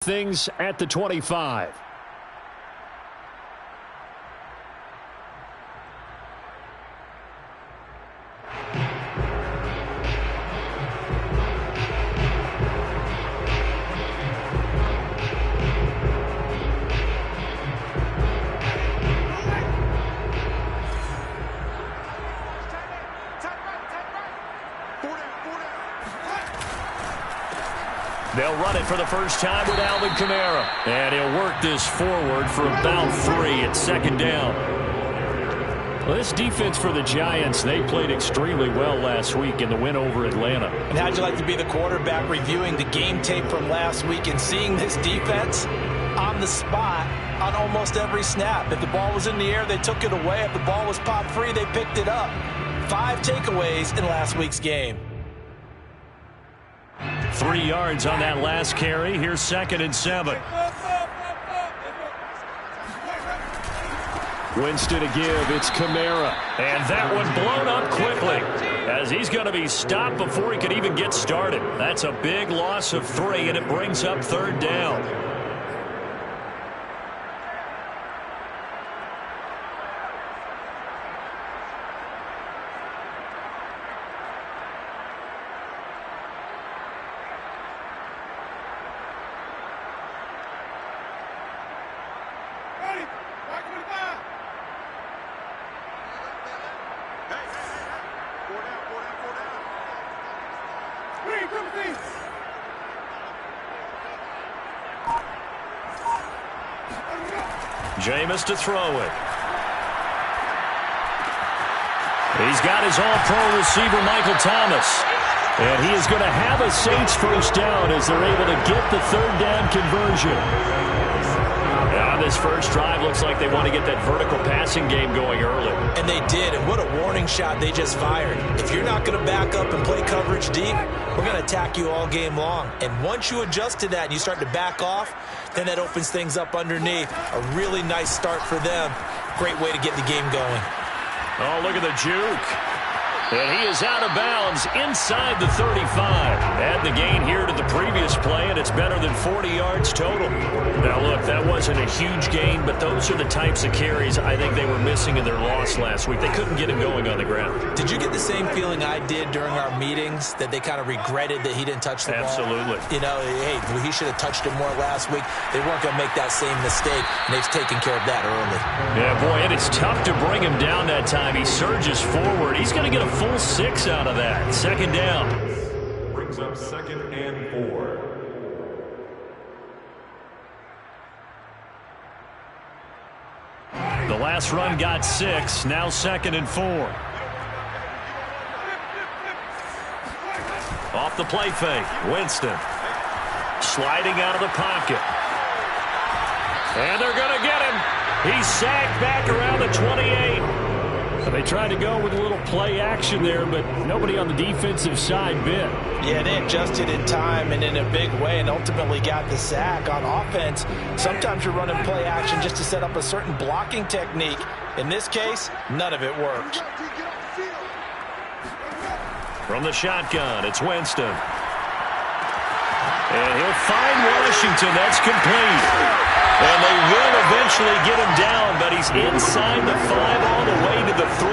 Things at the 25. They'll run it for the first time with Alvin Kamara. And he'll work this forward for about 3 at second down. Well, this defense for the Giants, they played extremely well last week in the win over Atlanta. And how'd you like to be the quarterback reviewing the game tape from last week and seeing this defense on the spot on almost every snap? If the ball was in the air, they took it away. If the ball was popped free, they picked it up. 5 takeaways in last week's game. 3 yards on that last carry. Here's 2nd and 7. Winston to give. It's Kamara. And that one blown up quickly as he's going to be stopped before he could even get started. That's a big loss of 3, and it brings up 3rd down. Jameis to throw it. He's got his all-pro receiver, Michael Thomas. And he is going to have a Saints first down as they're able to get the 3rd down conversion. On this first drive, looks like they want to get that vertical passing game going early. And they did, and what a warning shot they just fired. If you're not going to back up and play coverage deep, we're going to attack you all game long. And once you adjust to that and you start to back off, then that opens things up underneath. A really nice start for them. Great way to get the game going. Oh, look at the juke. And he is out of bounds inside the 35. Add the gain here to the previous play, and it's better than 40 yards total. Now, look, that wasn't a huge gain, but those are the types of carries I think they were missing in their loss last week. They couldn't get him going on the ground. Did you get the same feeling I did during our meetings, that they kind of regretted that he didn't touch the ball? Absolutely. You know, hey, he should have touched it more last week. They weren't going to make that same mistake, and they've taken care of that early. Yeah, boy, it is tough to bring him down that time. He surges forward. He's going to get a full 6 out of that. 2nd down. Brings up 2nd and 4. The last run got 6. Now 2nd and 4. Off the play fake. Winston. Sliding out of the pocket. And they're going to get him. He's sacked back around the 28. They tried to go with a little play action there, but nobody on the defensive side bit. Yeah, they adjusted in time and in a big way and ultimately got the sack. On offense, sometimes you're running play action just to set up a certain blocking technique. In this case, none of it worked. From the shotgun, it's Winston. And he'll find Washington. That's complete. And they will eventually get him down, but he's inside the 5 all the way to the 3.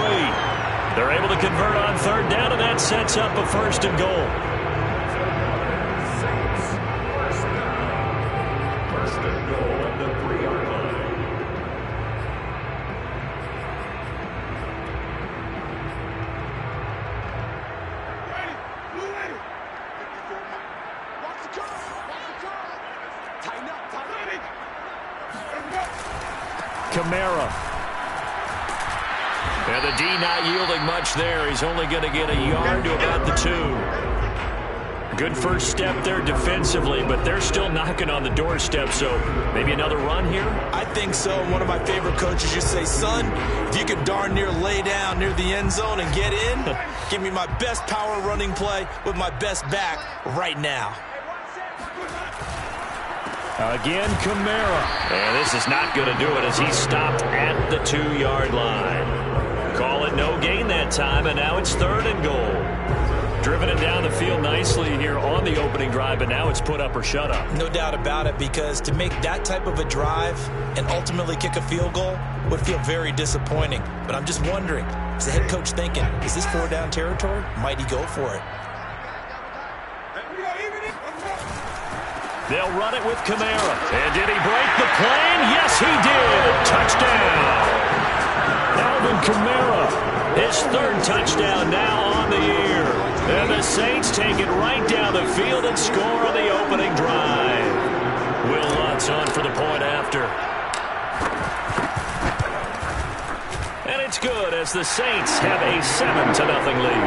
They're able to convert on 3rd down, and that sets up a 1st and goal. First and goal at the 3-yard line. Kamara. And the D not yielding much there. He's only going to get a yard to about the 2. Good first step there defensively, but they're still knocking on the doorstep, so maybe another run here? I think so. One of my favorite coaches used to say, son, if you could darn near lay down near the end zone and get in, give me my best power running play with my best back right now. Again, Kamara. And this is not going to do it as he's stopped at the 2-yard line. Call it no gain that time, and now it's 3rd and goal. driven it down the field nicely here on the opening drive, but now it's put up or shut up. No doubt about it, because to make that type of a drive and ultimately kick a field goal would feel very disappointing. But I'm just wondering, is the head coach thinking, is this 4-down territory? Might he go for it? They'll run it with Kamara. And did he break the plane? Yes, he did. Touchdown. Alvin Kamara, his third touchdown now on the year. And the Saints take it right down the field and score on the opening drive. Will Lutz on for the point after. And it's good as the Saints have a 7-0 lead.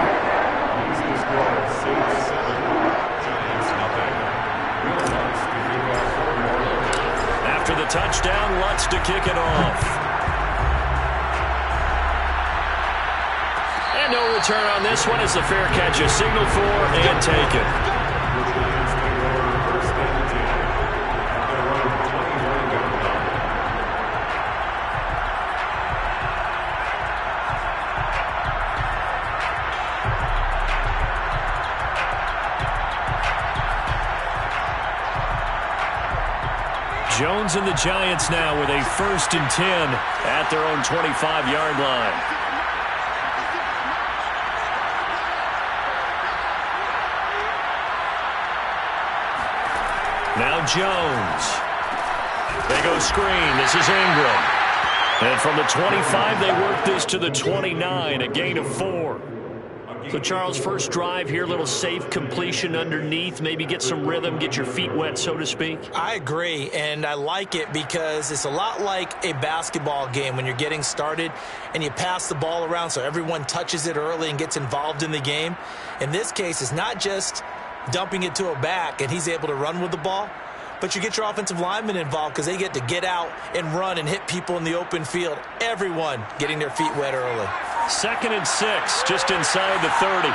After the touchdown, Lutz to kick it off. And no return on this one as the fair catch is signaled for and taken. Jones and the Giants now with a 1st and 10 at their own 25-yard line. Now Jones. They go screen. This is Ingram. And from the 25, they work this to the 29, a gain of 4. So, Charles, first drive here, little safe completion underneath, maybe get some rhythm, get your feet wet, so to speak. I agree, and I like it because it's a lot like a basketball game when you're getting started and you pass the ball around so everyone touches it early and gets involved in the game. In this case, it's not just dumping it to a back and he's able to run with the ball, but you get your offensive linemen involved because they get to get out and run and hit people in the open field. Everyone getting their feet wet early. 2nd and 6, just inside the 30.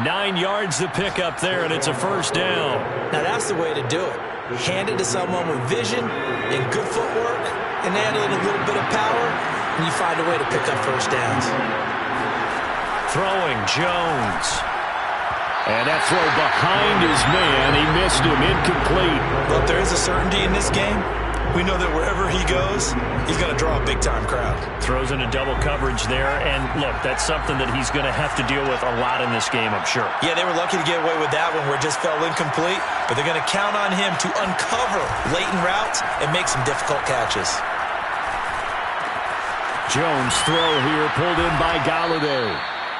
Nine yards to pick up there, and it's a 1st down. Now that's the way to do it. Hand it to someone with vision and good footwork, and add in a little bit of power, and you find a way to pick up 1st downs. Throwing, Jones. And that throw behind his man, he missed him, incomplete. Look, there is a certainty in this game. We know that wherever he goes, he's going to draw a big-time crowd. Throws into double coverage there, and look, that's something that he's going to have to deal with a lot in this game, I'm sure. Yeah, they were lucky to get away with that one where it just fell incomplete, but they're going to count on him to uncover latent routes and make some difficult catches. Jones throw here, pulled in by Galladay.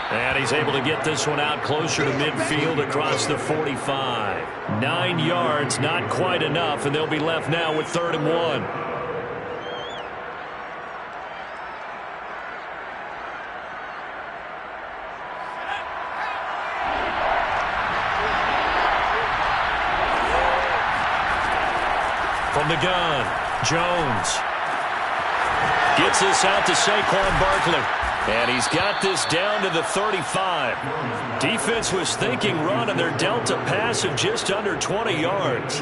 And he's able to get this one out closer to midfield across the 45. 9 yards, not quite enough, and they'll be left now with 3rd and 1. From the gun, Jones gets this out to Saquon Barkley. And he's got this down to the 35. Defense was thinking run, and they're dealt a pass of just under 20 yards.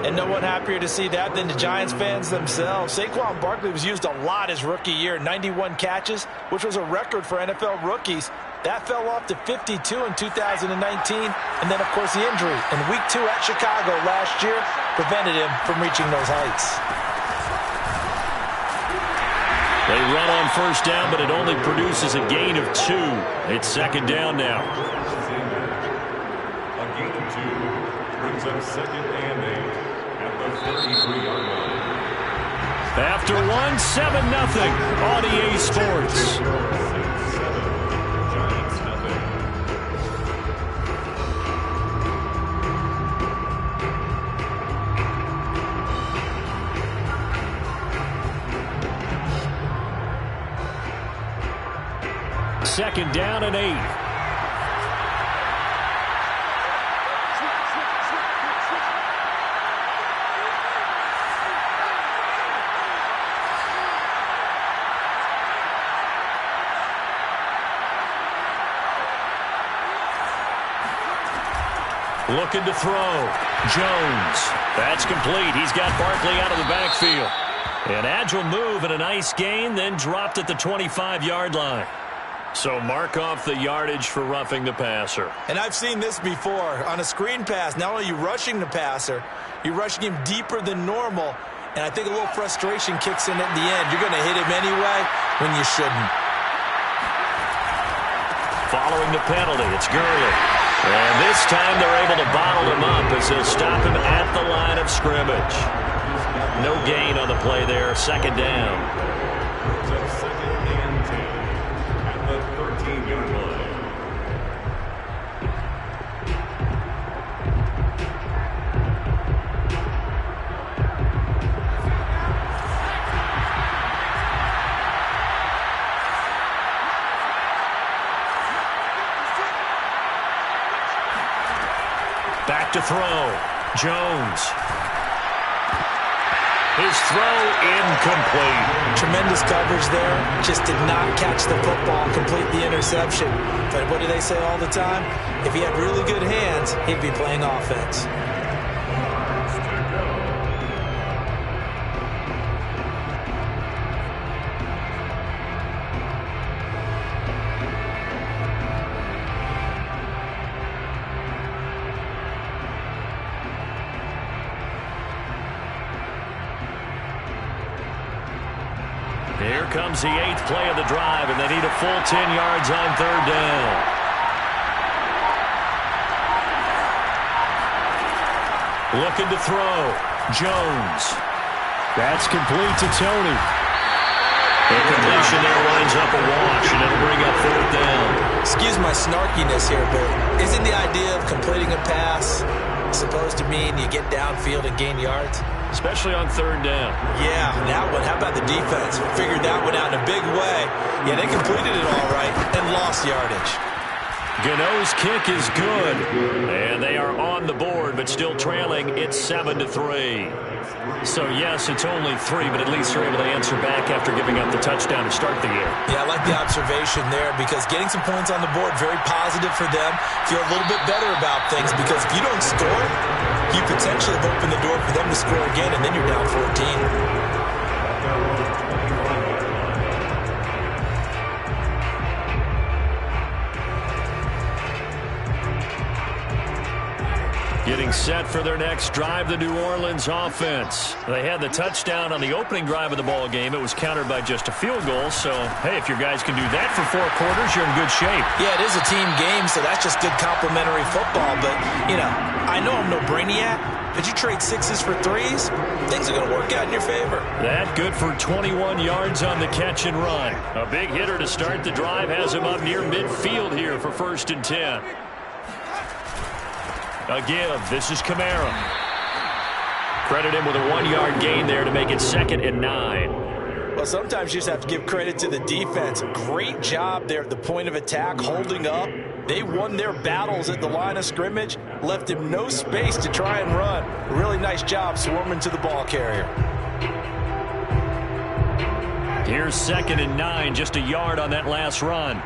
And no one happier to see that than the Giants fans themselves. Saquon Barkley was used a lot his rookie year, 91 catches, which was a record for NFL rookies. That fell off to 52 in 2019. And then, of course, the injury in Week 2 at Chicago last year prevented him from reaching those heights. They run on 1st down, but it only produces a gain of 2. It's 2nd down now. A gain of 2 brings up 2nd and 8 at the 33-yard line. After 1, 7-0 on EA Sports. Giants nothing. Second down and 8. Looking to throw. Jones. That's complete. He's got Barkley out of the backfield. An agile move and a nice gain, then dropped at the 25-yard line. So mark off the yardage for roughing the passer. And I've seen this before. On a screen pass, not only are you rushing the passer, you're rushing him deeper than normal. And I think a little frustration kicks in at the end. You're going to hit him anyway when you shouldn't. Following the penalty, it's Gurley. And this time they're able to bottle him up as they'll stop him at the line of scrimmage. No gain on the play there, second down. Back to throw. Jones. His throw incomplete. Tremendous coverage there. Just did not catch the football, complete the interception. But what do they say all the time? If he had really good hands, he'd be playing offense. Here comes the 8th play of the drive, and they need a full 10 yards on third down. Looking to throw. Jones. That's complete to Tony. The completion there winds up a wash, and it'll bring up fourth down. Excuse my snarkiness here, but isn't the idea of completing a pass supposed to mean you get downfield and gain yards? Especially on third down. Yeah, that one. How about the defense? Figured that one out in a big way. Yeah, they completed it all right and lost yardage. Gano's kick is good. And they are on the board, but still trailing. It's 7-3. So, yes, it's only 3, but at least they're able to answer back after giving up the touchdown to start the game. Yeah, I like the observation there because getting some points on the board, very positive for them. Feel a little bit better about things because if you don't score, you potentially have opened the door for them to score again, and then you're down 14. Getting set for their next drive, the New Orleans offense. They had the touchdown on the opening drive of the ball game. It was countered by just a field goal. So, hey, if your guys can do that for 4 quarters, you're in good shape. Yeah, it is a team game, so that's just good complimentary football. But, you know, I know I'm no brainiac, but you trade 6s for 3s, things are going to work out in your favor. That good for 21 yards on the catch and run. A big hitter to start the drive has him up near midfield here for 1st and 10. A give. This is Kamara. Credit him with a 1-yard gain there to make it 2nd and 9. Well, sometimes you just have to give credit to the defense. Great job there at the point of attack, holding up. They won their battles at the line of scrimmage, left him no space to try and run. Really nice job swarming to the ball carrier. Here's 2nd and 9, just a yard on that last run.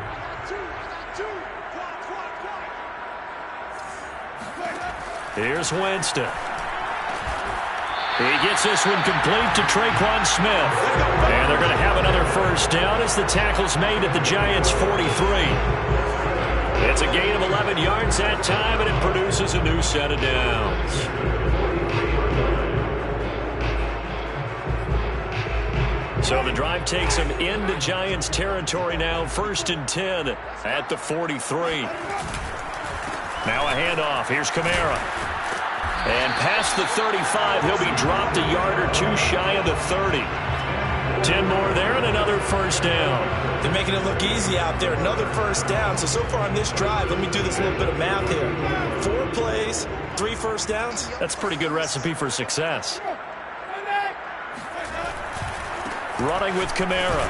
Here's Winston. He gets this one complete to Traquan Smith. And they're going to have another first down as the tackle's made at the Giants' 43. It's a gain of 11 yards that time, and it produces a new set of downs. So the drive takes them into Giants territory now, 1st and 10 at the 43. Now a handoff. Here's Kamara. And past the 35, he'll be dropped a yard or 2 shy of the 30. 10 more there and another first down. They're making it look easy out there. Another first down. So far on this drive, let me do this little bit of math here. 4 plays, 3 first downs. That's a pretty good recipe for success. Running with Kamara.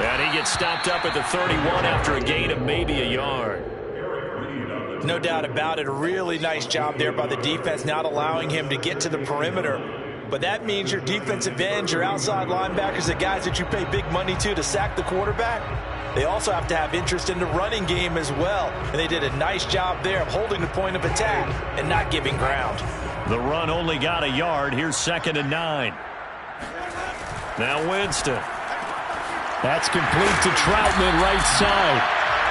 And he gets stopped up at the 31 after a gain of maybe a yard. No doubt about it. A really nice job there by the defense, not allowing him to get to the perimeter. But that means your defensive ends, your outside linebackers, the guys that you pay big money to sack the quarterback, they also have to have interest in the running game as well. And they did a nice job there of holding the point of attack and not giving ground. The run only got a yard. Here's 2nd and 9. Now Winston. That's complete to Troutman, right side.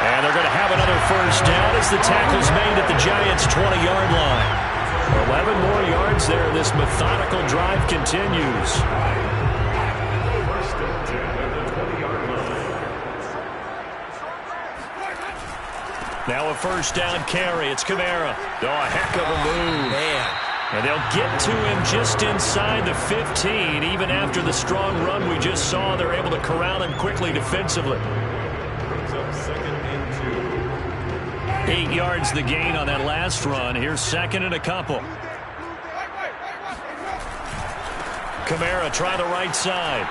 And they're going to have another first down as the tackle's made at the Giants' 20-yard line. 11 more yards there. This methodical drive continues. First and 10 at the 20-yard line. Now a first down carry. It's Kamara. Oh, a heck of a move. Man. And they'll get to him just inside the 15. Even after the strong run we just saw, they're able to corral him quickly defensively. Brings up second and 2. 8 yards the gain on that last run. Here's second and a couple. Kamara try the right side.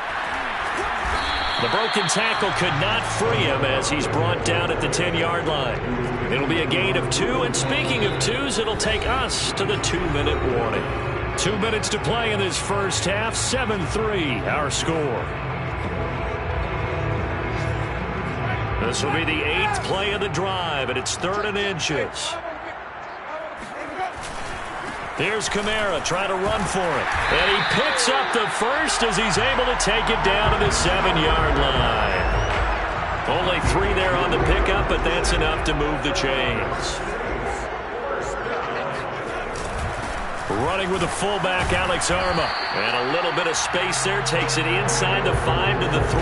The broken tackle could not free him as he's brought down at the 10-yard line. It'll be a gain of 2, and speaking of 2s, it'll take us to the 2-minute warning. 2 minutes to play in this first half, 7-3 our score. This will be the 8th play of the drive, and it's 3rd and inches. Here's Kamara trying to run for it. And he picks up the first as he's able to take it down to the 7-yard line. Only 3 there on the pickup, but that's enough to move the chains. Running with the fullback, Alex Arma. And a little bit of space there. Takes it inside the 5 to the 3.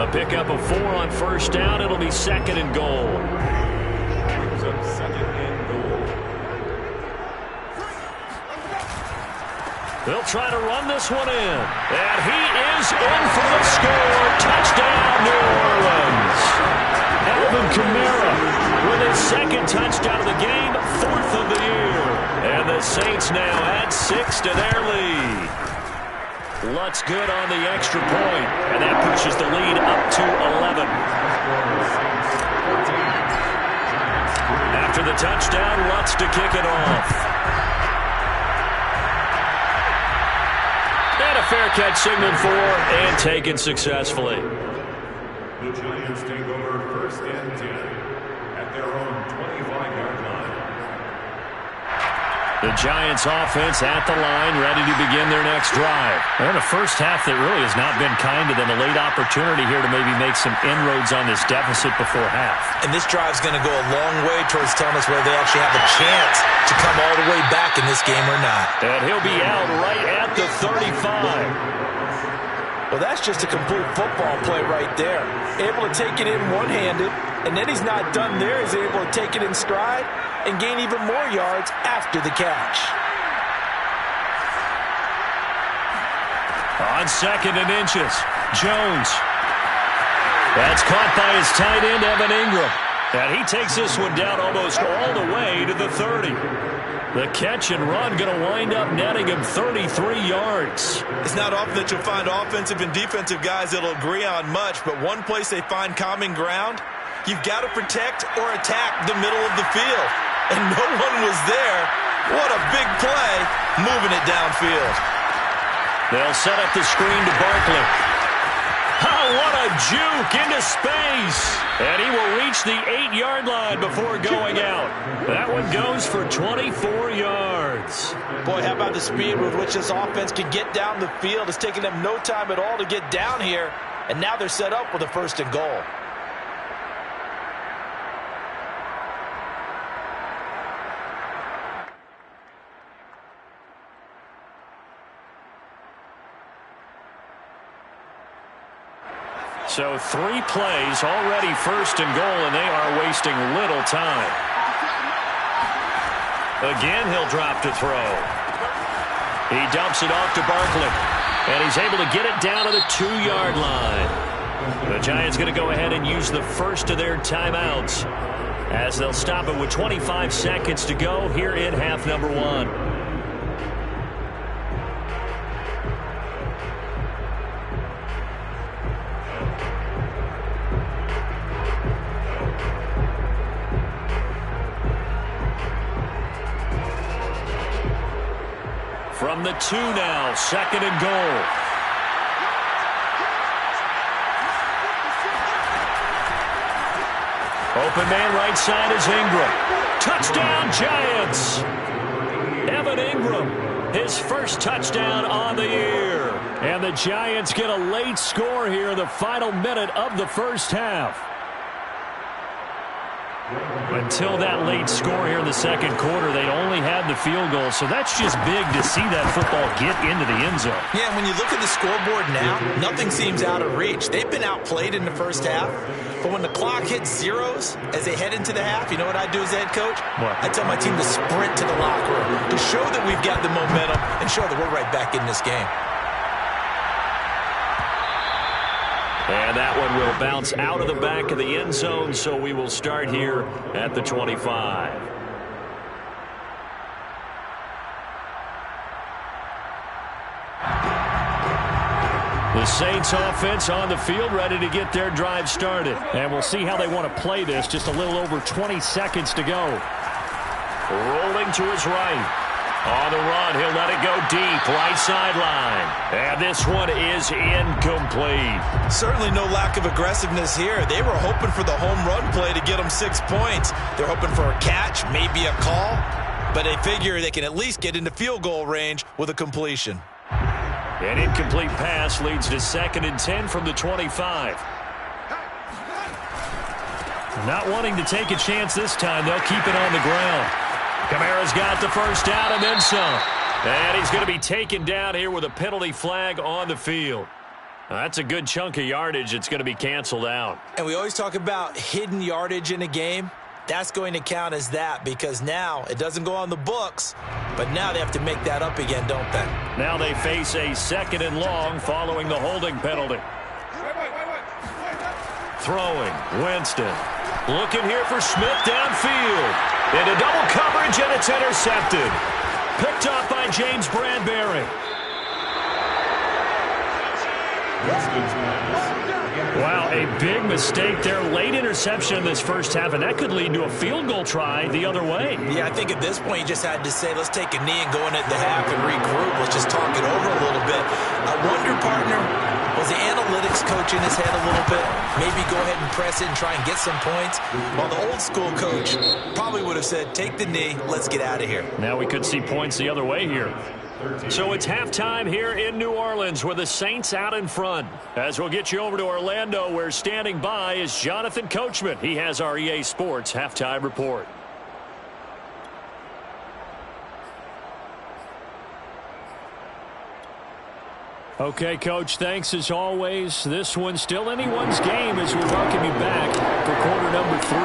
A pickup of 4 on first down. It'll be 2nd and goal. Brings up second and goal. They'll try to run this one in. And he is in for the score. Touchdown, New Orleans. Alvin Kamara with his 2nd touchdown of the game, 4th of the year. And the Saints now add 6 to their lead. Lutz good on the extra point, and that pushes the lead up to 11. After the touchdown, Lutz to kick it off. And a fair catch signaled for and taken successfully. The Giants take over first and 10 at their own 25-yard line. The Giants offense at the line, ready to begin their next drive. And a first half that really has not been kind to them. A late opportunity here to maybe make some inroads on this deficit before half. And this drive's going to go a long way towards telling us whether they actually have a chance to come all the way back in this game or not. And he'll be out right at the 35. Well, that's just a complete football play right there. Able to take it in one-handed, and then he's not done there. He's able to take it in stride and gain even more yards after the catch. On 2nd and inches, Jones. That's caught by his tight end, Evan Ingram. And he takes this one down almost all the way to the 30. The catch and run going to wind up netting him 33 yards. It's not often that you'll find offensive and defensive guys that'll agree on much, but one place they find common ground, you've got to protect or attack the middle of the field. And no one was there. What a big play, moving it downfield. They'll set up the screen to Barkley. Oh, what a juke into space. And he will reach the 8-yard line before going out. That one goes for 24 yards. Boy, how about the speed with which this offense can get down the field? It's taken them no time at all to get down here. And now they're set up with a 1st and goal. So 3 plays, already 1st and goal, and they are wasting little time. Again, he'll drop to throw. He dumps it off to Barkley, and he's able to get it down to the 2-yard line. The Giants going to go ahead and use the first of their timeouts as they'll stop it with 25 seconds to go here in half number 1. From the 2 now, 2nd and goal. Open man right side is Ingram. Touchdown, Giants! Evan Ingram, his first touchdown on the year. And the Giants get a late score here in the final minute of the first half. Until that late score here in the second quarter, they'd only had the field goal, so that's just big to see that football get into the end zone. Yeah, when you look at the scoreboard now, nothing seems out of reach. They've been outplayed in the first half, but when the clock hits zeros as they head into the half, you know what I do as the head coach? What? I tell my team to sprint to the locker room to show that we've got the momentum and show that we're right back in this game. And that one will bounce out of the back of the end zone, so we will start here at the 25. The Saints offense on the field, ready to get their drive started. And we'll see how they want to play this. Just a little over 20 seconds to go. Rolling to his right. On the run, he'll let it go deep, right sideline. And this one is incomplete. Certainly no lack of aggressiveness here. They were hoping for the home run play to get them 6 points. They're hoping for a catch, maybe a call, but they figure they can at least get into field goal range with a completion. An incomplete pass leads to 2nd and 10 from the 25. Not wanting to take a chance this time, they'll keep it on the ground. Kamara's got the first down and then some. And he's going to be taken down here with a penalty flag on the field. That's a good chunk of yardage. It's going to be canceled out. And we always talk about hidden yardage in a game. That's going to count as that because now it doesn't go on the books, but now they have to make that up again, don't they? Now they face a 2nd and long following the holding penalty. Throwing, Winston. Looking here for Smith downfield. Into double coverage, and it's intercepted. Picked off by James Bradbury. Wow, a big mistake there. Late interception in this first half, and that could lead to a field goal try the other way. Yeah, I think at this point you just had to say, let's take a knee and go in at the half and regroup. Let's just talk it over a little bit. I wonder, partner, was the analytics coach in his head a little bit? Maybe go ahead and press it and try and get some points? While the old school coach probably would have said, take the knee, let's get out of here. Now we could see points the other way here. So it's halftime here in New Orleans with the Saints out in front. As we'll get you over to Orlando, where standing by is Jonathan Coachman. He has our EA Sports halftime report. Okay, Coach, thanks as always. This one's still anyone's game as we welcome you back for quarter number 3.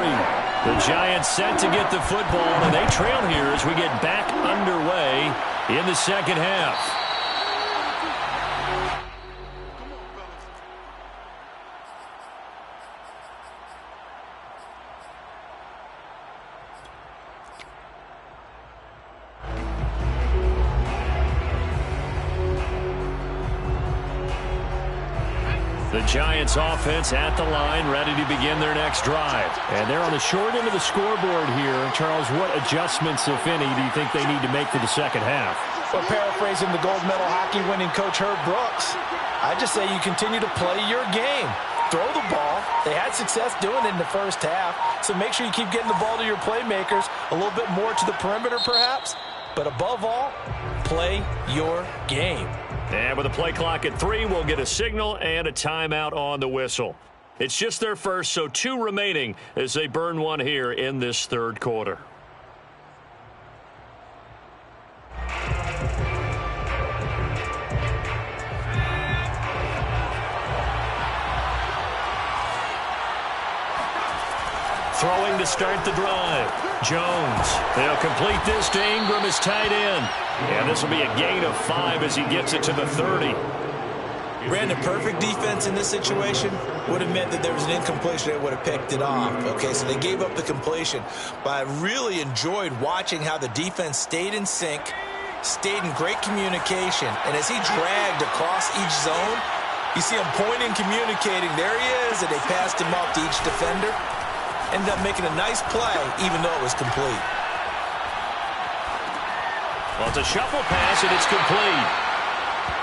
The Giants set to get the football, and they trail here as we get back underway in the second half. The Giants offense at the line, ready to begin their next drive. And they're on the short end of the scoreboard here. Charles, what adjustments, if any, do you think they need to make for the second half? Well, paraphrasing the gold medal hockey winning coach Herb Brooks, I just say you continue to play your game. Throw the ball. They had success doing it in the first half, so make sure you keep getting the ball to your playmakers, a little bit more to the perimeter perhaps, but above all, play your game. And with a play clock at 3, we'll get a signal and a timeout on the whistle. It's just their first, so 2 remaining as they burn one here in this third quarter. Throwing to start the drive. Jones. They'll complete this to Ingram as tight end. And this will be a gain of 5 as he gets it to the 30. Brandon, perfect defense in this situation would have meant that there was an incompletion that would have picked it off. Okay, so they gave up the completion. But I really enjoyed watching how the defense stayed in sync, stayed in great communication. And as he dragged across each zone, you see him pointing, communicating. There he is, and they passed him off to each defender. Ended up making a nice play, even though it was complete. Well, it's a shuffle pass, and it's complete.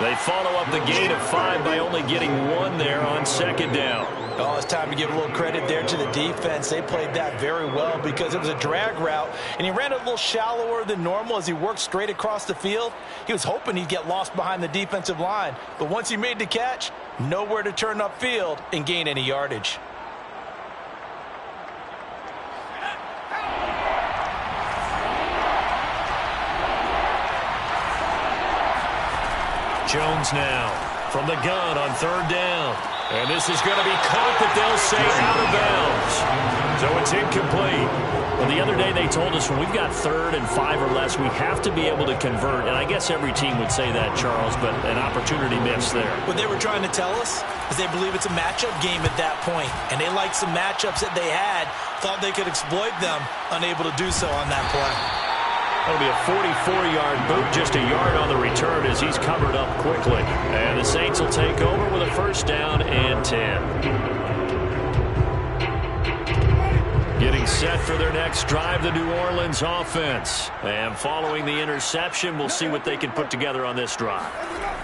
They follow up the gain of 5 by only getting 1 there on second down. Oh, it's time to give a little credit there to the defense. They played that very well because it was a drag route, and he ran it a little shallower than normal as he worked straight across the field. He was hoping he'd get lost behind the defensive line, but once he made the catch, nowhere to turn upfield and gain any yardage. Jones now from the gun on third down. And this is going to be caught, but they'll say out of bounds. So it's incomplete. Well, the other day they told us when we've got 3rd and 5 or less, we have to be able to convert. And I guess every team would say that, Charles, but an opportunity missed there. What they were trying to tell us is they believe it's a matchup game at that point. And they liked some matchups that they had, thought they could exploit them, unable to do so on that play. That'll be a 44-yard boot, just a yard on the return as he's covered up quickly. And the Saints will take over with a 1st down and 10. Getting set for their next drive, the New Orleans offense. And following the interception, we'll see what they can put together on this drive.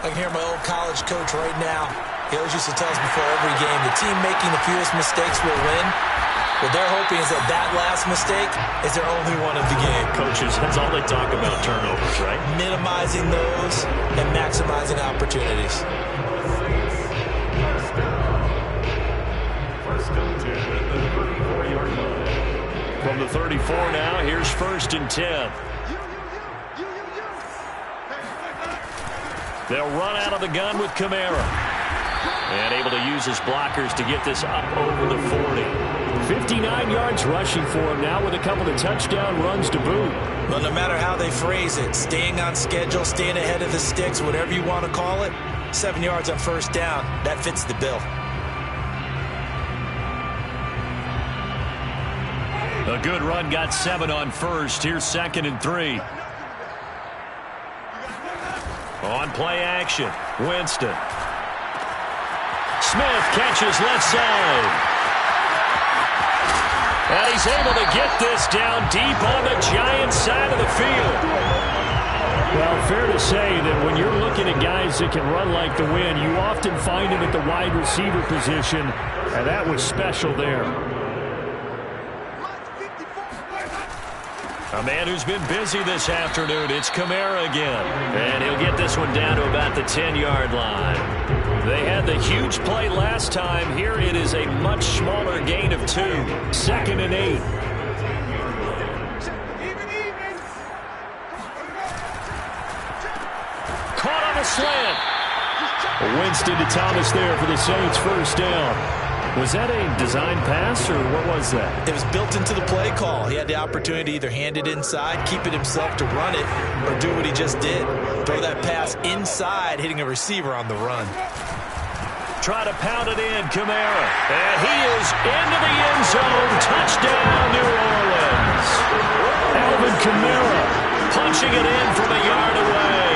I can hear my old college coach right now. He always used to tell us before every game, the team making the fewest mistakes will win. What they're hoping is that that last mistake is their only one of the game. Coaches, that's all they talk about, turnovers, right? Minimizing those and maximizing opportunities. First and 10 at the 34-yard line. From the 34 now, here's 1st and 10. They'll run out of the gun with Kamara. And able to use his blockers to get this up over the 40. 59 yards rushing for him now with a couple of touchdown runs to boot. Well, no matter how they phrase it, staying on schedule, staying ahead of the sticks, whatever you want to call it, 7 yards on 1st down, that fits the bill. A good run got 7 on 1st. Here's 2nd and 3. On play action, Winston. Smith catches left side. And he's able to get this down deep on the Giants side of the field. Well, fair to say that when you're looking at guys that can run like the wind, you often find him at the wide receiver position, and that was special there. A man who's been busy this afternoon, it's Kamara again. And he'll get this one down to about the 10-yard line. They had the huge play last time. Here it is a much smaller gain of 2. 2nd and 8. Caught on a slant. Winston to Thomas there for the Saints' 1st down. Was that a design pass, or what was that? It was built into the play call. He had the opportunity to either hand it inside, keep it himself to run it, or do what he just did. Throw that pass inside, hitting a receiver on the run. Try to pound it in, Kamara. And he is into the end zone. Touchdown, New Orleans. Alvin Kamara punching it in from a yard away.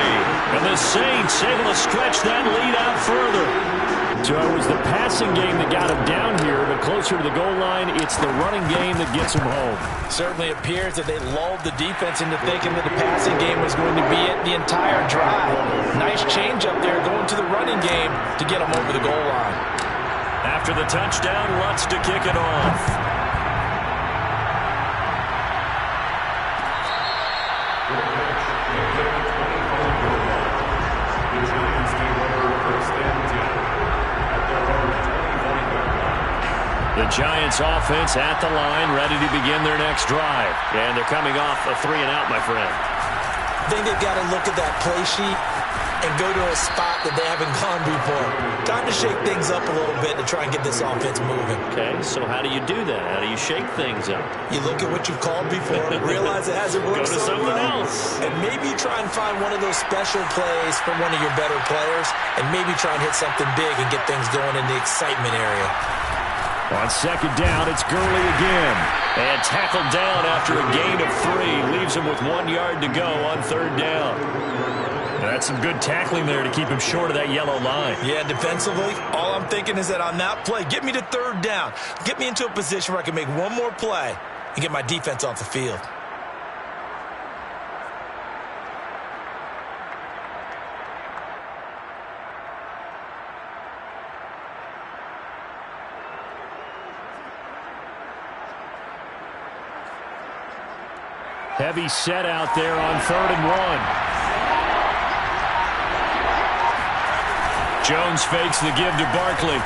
And the Saints able to stretch that lead out further. So it was the passing game that got him down here, but closer to the goal line, it's the running game that gets him home. Certainly appears that they lulled the defense into thinking that the passing game was going to be it the entire drive. Nice change up there going to the running game to get him over the goal line. After the touchdown, Lutz to kick it off. The Giants offense at the line, ready to begin their next drive. And they're coming off a 3-and-out, my friend. I think they've got to look at that play sheet and go to a spot that they haven't gone before. Time to shake things up a little bit to try and get this offense moving. Okay, so how do you do that? How do you shake things up? You look at what you've called before, realize it hasn't worked Go to so something well, else. and maybe try and find one of those special plays from one of your better players, and maybe try and hit something big and get things going in the excitement area. On second down, it's Gurley again. And tackled down after a gain of 3. Leaves him with 1 yard to go on third down. That's some good tackling there to keep him short of that yellow line. Yeah, defensively, all I'm thinking is that on that play, get me to third down. Get me into a position where I can make one more play and get my defense off the field. Heavy set out there on 3rd and 1. Jones fakes the give to Barkley.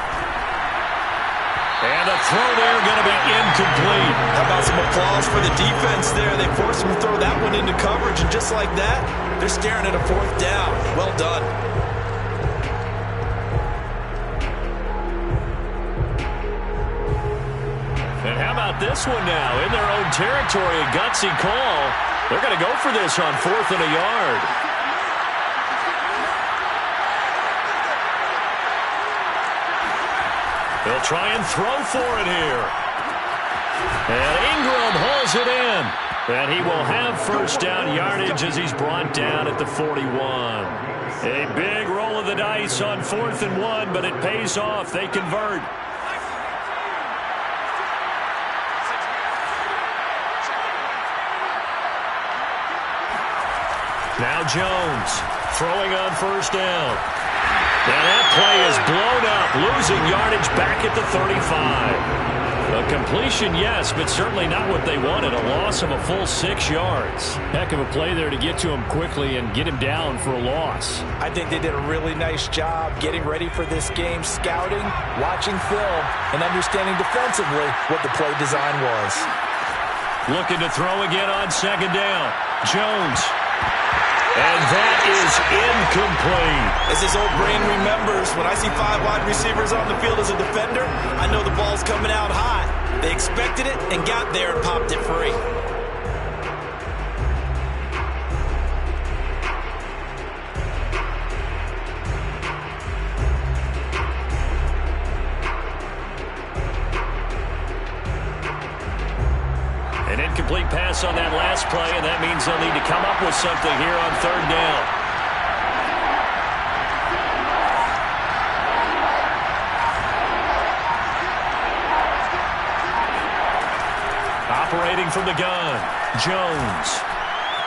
And a throw there going to be incomplete. How about some applause for the defense there? They forced him to throw that one into coverage, and just like that, they're staring at a 4th down. Well done. And how about this one now? In their own territory, a gutsy call. They're going to go for this on 4th and a yard. They'll try and throw for it here. And Ingram hauls it in. And he will have 1st down yardage as he's brought down at the 41. A big roll of the dice on 4th and 1, but it pays off. They convert. Now Jones throwing on 1st down. And that play is blown up, losing yardage back at the 35. A completion, yes, but certainly not what they wanted. A loss of a full 6 yards. Heck of a play there to get to him quickly and get him down for a loss. I think they did a really nice job getting ready for this game, scouting, watching film, and understanding defensively what the play design was. Looking to throw again on 2nd down. Jones. And that is incomplete. As his old brain remembers, when I see 5 wide receivers on the field as a defender, I know the ball's coming out high. They expected it and got there and popped it free. An incomplete pass on that last play, and that means they'll need to come up with something here on 3rd down. Operating from the gun, Jones.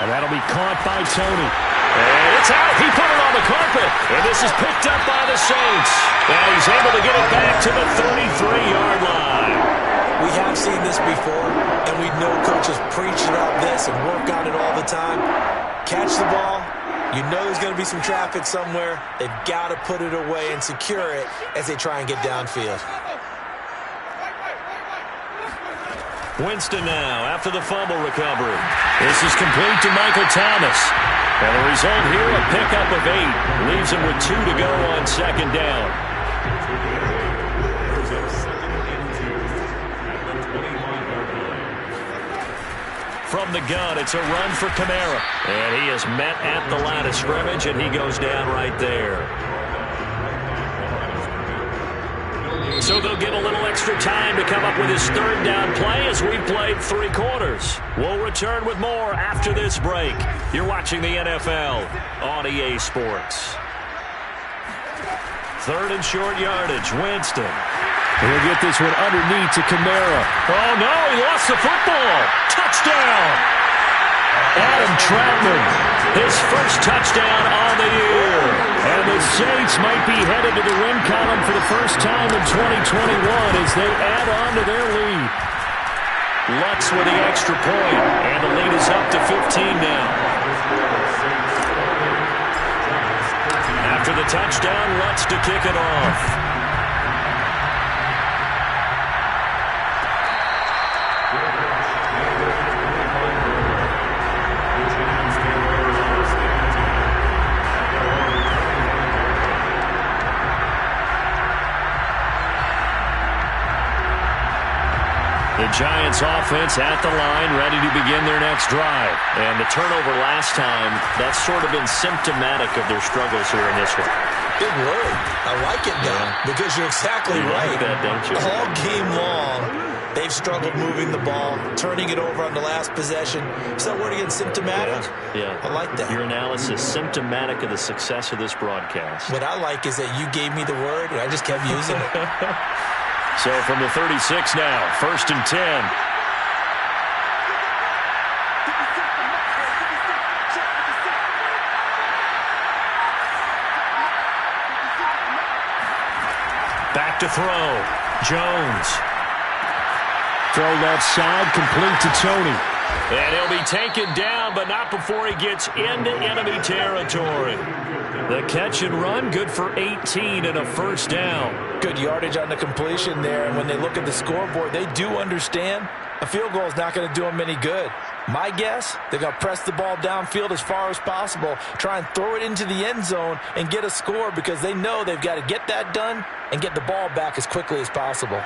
And that'll be caught by Tony. And it's out. He put it on the carpet. And this is picked up by the Saints. And he's able to get it back to the 33-yard line. We have seen this before, and we know coaches preach about this and work on it all the time. Catch the ball. You know there's going to be some traffic somewhere. They've got to put it away and secure it as they try and get downfield. Winston now after the fumble recovery. This is complete to Michael Thomas. And the result here, a pickup of 8. Leaves him with 2 to go on 2nd down. From the gun, it's a run for Kamara. And he is met at the line of scrimmage, and he goes down right there. So they'll get a little extra time to come up with his 3rd down play as we've played 3 quarters. We'll return with more after this break. You're watching the NFL on EA Sports. 3rd and short yardage, Winston. He'll get this one underneath to Kamara. Oh, no, he lost the football. Touchdown. Adam Troutman, his 1st touchdown on the year. And the Saints might be headed to the win column for the first time in 2021 as they add on to their lead. Lutz with the extra point, and the lead is up to 15 now. After the touchdown, Lutz to kick it off. The Giants offense at the line, ready to begin their next drive. And the turnover last time, that's sort of been symptomatic of their struggles here in this one. Big word. I like it now because you're exactly right. Like that, don't you? All game long, they've struggled moving the ball, turning it over on the last possession. Is that word again, symptomatic? Yeah. I like that. Your analysis, symptomatic of the success of this broadcast. What I like is that you gave me the word, and I just kept using it. So from the 36 now, 1st and 10. Back to throw. Jones. Throw left side, complete to Tony. And he'll be taken down, but not before he gets into enemy territory. The catch and run, good for 18 and a first down. Good yardage on the completion there, and when they look at the scoreboard, they do understand a field goal is not going to do them any good. My guess, they're going to press the ball downfield as far as possible, try and throw it into the end zone and get a score because they know they've got to get that done and get the ball back as quickly as possible.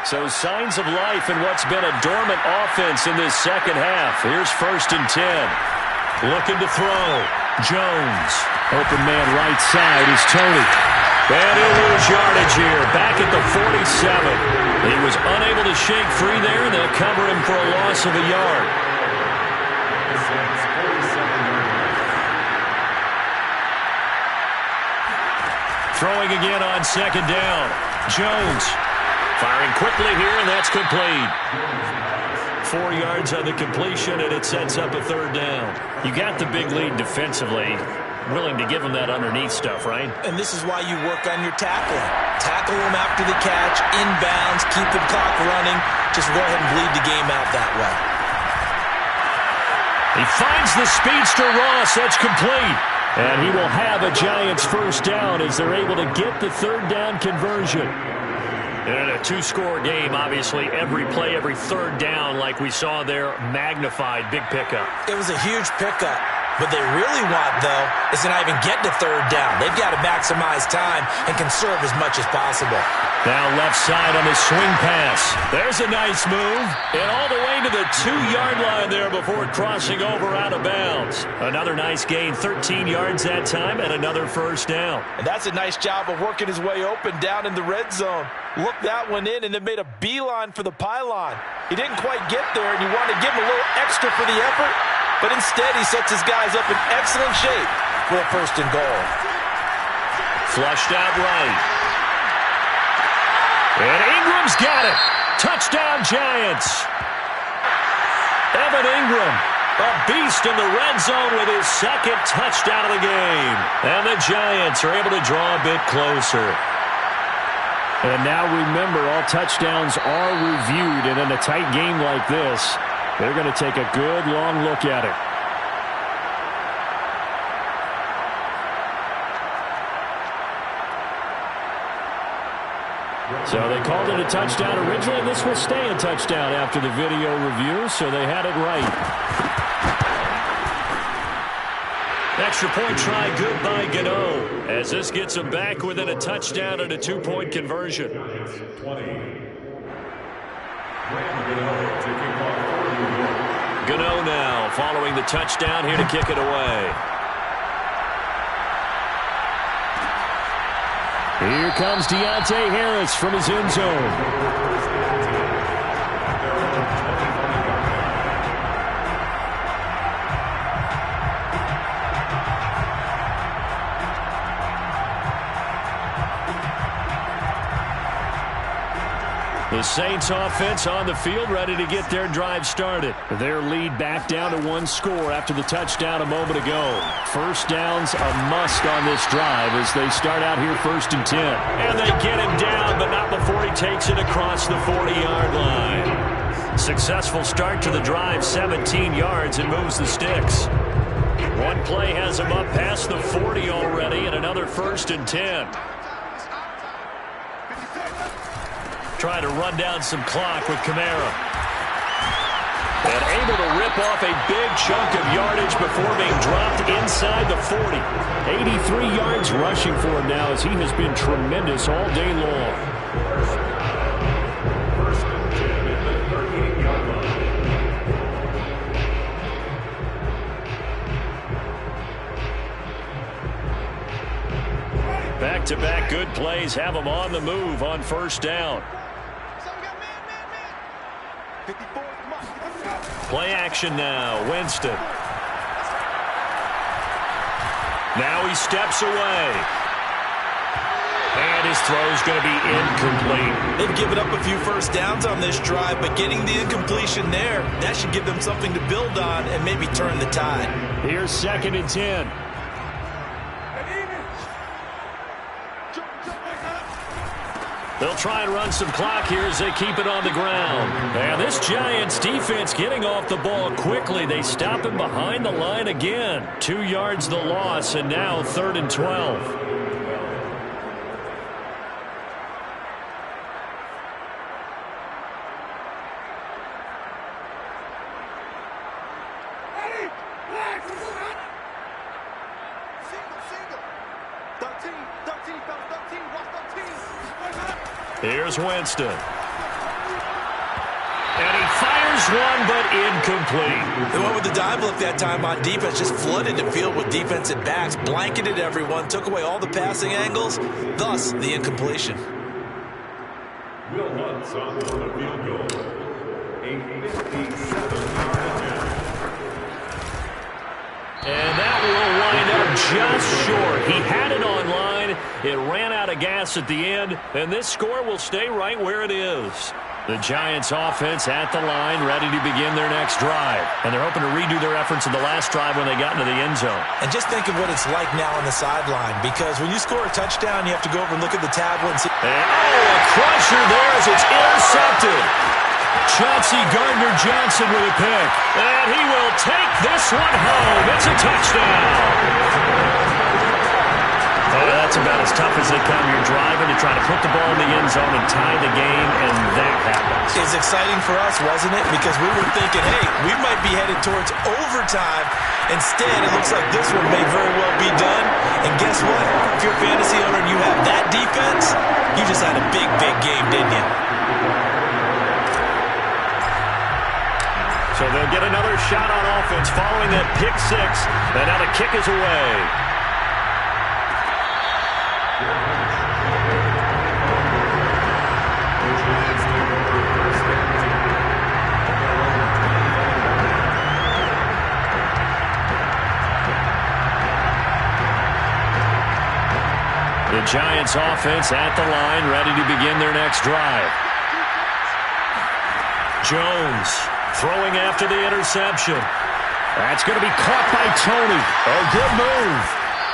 So signs of life in what's been a dormant offense in this second half. Here's 1st and 10. Looking to throw. Jones. Open man right side is Tony. And he'll lose yardage here. Back at the 47. He was unable to shake free there, and they'll cover him for a loss of a yard. Throwing again on 2nd down. Jones. Firing quickly here, and that's complete. 4 yards on the completion, and it sets up a 3rd down. You got the big lead defensively. Willing to give them that underneath stuff, right? And this is why you work on your tackling. Tackle them after the catch, inbounds, keep the clock running. Just go ahead and bleed the game out that way. He finds the speedster Ross. That's complete. And he will have a Giants 1st down as they're able to get the 3rd down conversion. In a 2-score game, obviously, every play, every 3rd down, like we saw there, magnified, big pickup. It was a huge pickup. What they really want, though, is to not even get to 3rd down. They've got to maximize time and conserve as much as possible. Now left side on his swing pass. There's a nice move. And all the way to the 2-yard line there before crossing over out of bounds. Another nice gain, 13 yards that time, and another 1st down. And that's a nice job of working his way open down in the red zone. Looked that one in and then made a beeline for the pylon. He didn't quite get there, and you want to give him a little extra for the effort, but instead he sets his guys up in excellent shape for a 1st and goal. Flushed out right. And Ingram's got it. Touchdown, Giants. Evan Ingram, a beast in the red zone with his 2nd touchdown of the game. And the Giants are able to draw a bit closer. And now remember, all touchdowns are reviewed, and in a tight game like this, they're going to take a good long look at it. So they called it a touchdown originally. This will stay a touchdown after the video review, so they had it right. Extra point try good by Gano, as this gets him back within a touchdown and a 2-point conversion. Gano now following the touchdown here to kick it away. Here comes Deontay Harris from his end zone. The Saints offense on the field, ready to get their drive started. Their lead back down to 1 score after the touchdown a moment ago. 1st down's a must on this drive as they start out here 1st and 10. And they get him down, but not before he takes it across the 40-yard line. Successful start to the drive, 17 yards, and moves the sticks. One play has him up past the 40 already, and another 1st and 10. Trying to run down some clock with Kamara. And able to rip off a big chunk of yardage before being dropped inside the 40. 83 yards rushing for him now as he has been tremendous all day long. Back-to-back good plays have him on the move on 1st down. Play action now, Winston. Now he steps away. And his throw's going to be incomplete. They've given up a few 1st downs on this drive, but getting the incompletion there, that should give them something to build on and maybe turn the tide. Here's 2nd and 10. They'll try and run some clock here as they keep it on the ground. And this Giants defense getting off the ball quickly. They stop him behind the line again. 2 yards the loss, and now 3rd and 12. Here's Winston. And he fires one, but incomplete. They went with the dive look that time on defense, just flooded the field with defensive backs, blanketed everyone, took away all the passing angles, thus the incompletion. Will Lutz on the field goal. A 57-yard attempt. And that will wind up just short. He had it on line. It ran out of gas at the end, and this score will stay right where it is. The Giants offense at the line, ready to begin their next drive. And they're hoping to redo their efforts in the last drive when they got into the end zone. And just think of what it's like now on the sideline, because when you score a touchdown, you have to go over and look at the tablet and see. And, a crusher there as it's intercepted. Chauncey Gardner-Johnson with a pick. And he will take this one home. It's a touchdown. That's about as tough as they come. You're driving to try to put the ball in the end zone and tie the game, and that happens. It's exciting for us, wasn't it? Because we were thinking, hey, we might be headed towards overtime. Instead, it looks like this one may very well be done. And guess what? If you're a fantasy owner and you have that defense, you just had a big, big game, didn't you? So they'll get another shot on offense following that pick six. And now the kick is away. The Giants offense at the line, ready to begin their next drive. Jones throwing after the interception. That's going to be caught by Tony. A good move.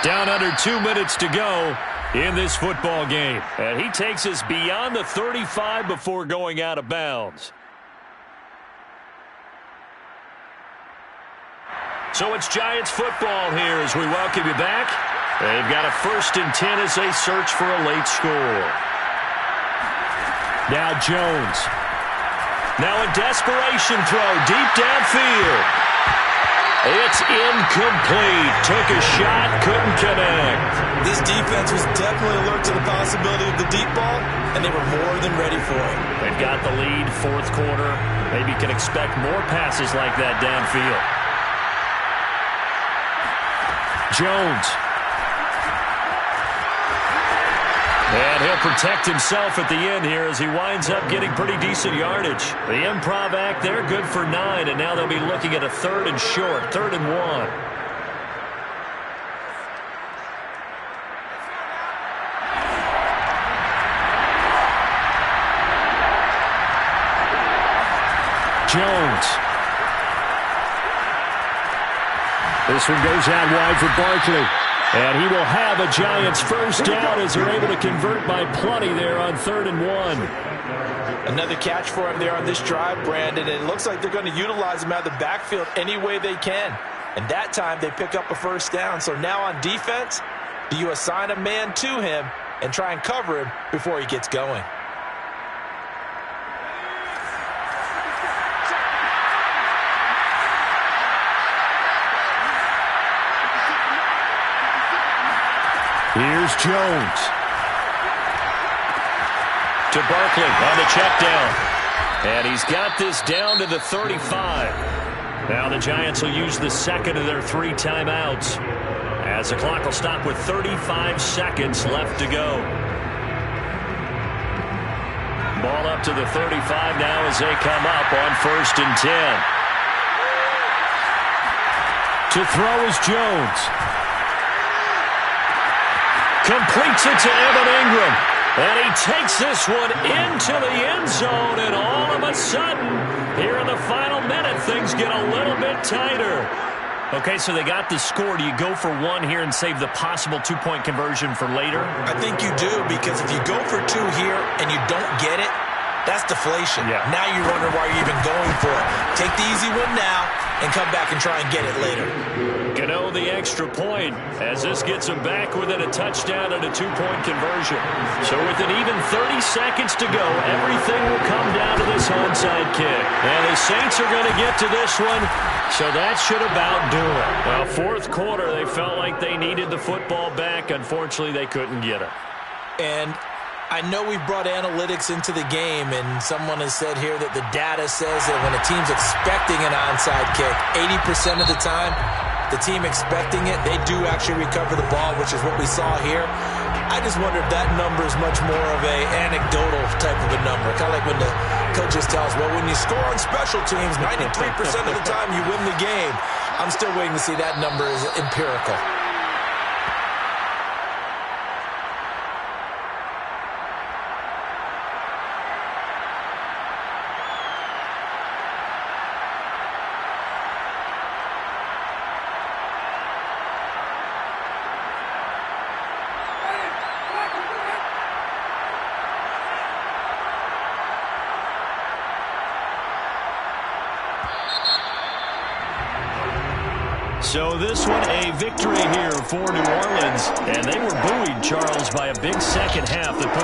Down under 2 minutes to go in this football game. And he takes us beyond the 35 before going out of bounds. So it's Giants football here as we welcome you back. They've got a 1st and 10 as they search for a late score. Now Jones. Now a desperation throw deep downfield. It's incomplete. Took a shot, couldn't connect. This defense was definitely alert to the possibility of the deep ball, and they were more than ready for it. They've got the lead, 4th quarter. Maybe can expect more passes like that downfield. Jones. And he'll protect himself at the end here as he winds up getting pretty decent yardage. The improv act there, good for 9, and now they'll be looking at a 3rd and short, 3rd and 1. Jones. This one goes out wide for Barkley. And he will have a Giants 1st down as they're able to convert by plenty there on 3rd and 1. Another catch for him there on this drive, Brandon. And it looks like they're going to utilize him out of the backfield any way they can. And that time they pick up a 1st down. So now on defense, do you assign a man to him and try and cover him before he gets going? Here's Jones. To Barkley on the check down. And he's got this down to the 35. Now the Giants will use the 2nd of their 3 timeouts, as the clock will stop with 35 seconds left to go. Ball up to the 35 now as they come up on 1st and 10. To throw is Jones. Completes it to Evan Ingram. And he takes this one into the end zone. And all of a sudden, here in the final minute, things get a little bit tighter. Okay, so they got the score. Do you go for one here and save the possible two-point conversion for later? I think you do, because if you go for two here and you don't get it, that's deflation. Yeah. Now you wonder why you're even going for it. Take the easy win now and come back and try and get it later. Gano the extra point as this gets them back within a touchdown and a two-point conversion. So with an even 30 seconds to go, everything will come down to this onside kick. And the Saints are going to get to this one, so that should about do it. Well, fourth quarter, they felt like they needed the football back. Unfortunately, they couldn't get it. And I know we brought analytics into the game, and someone has said here that the data says that when a team's expecting an onside kick, 80% of the time, the team expecting it, they do actually recover the ball, which is what we saw here. I just wonder if that number is much more of a anecdotal type of a number. Kind of like when the coaches tell us, well, when you score on special teams, 93% of the time you win the game. I'm still waiting to see that number is empirical. So this one a victory here for New Orleans. And they were buoyed, Charles, by a big second half that put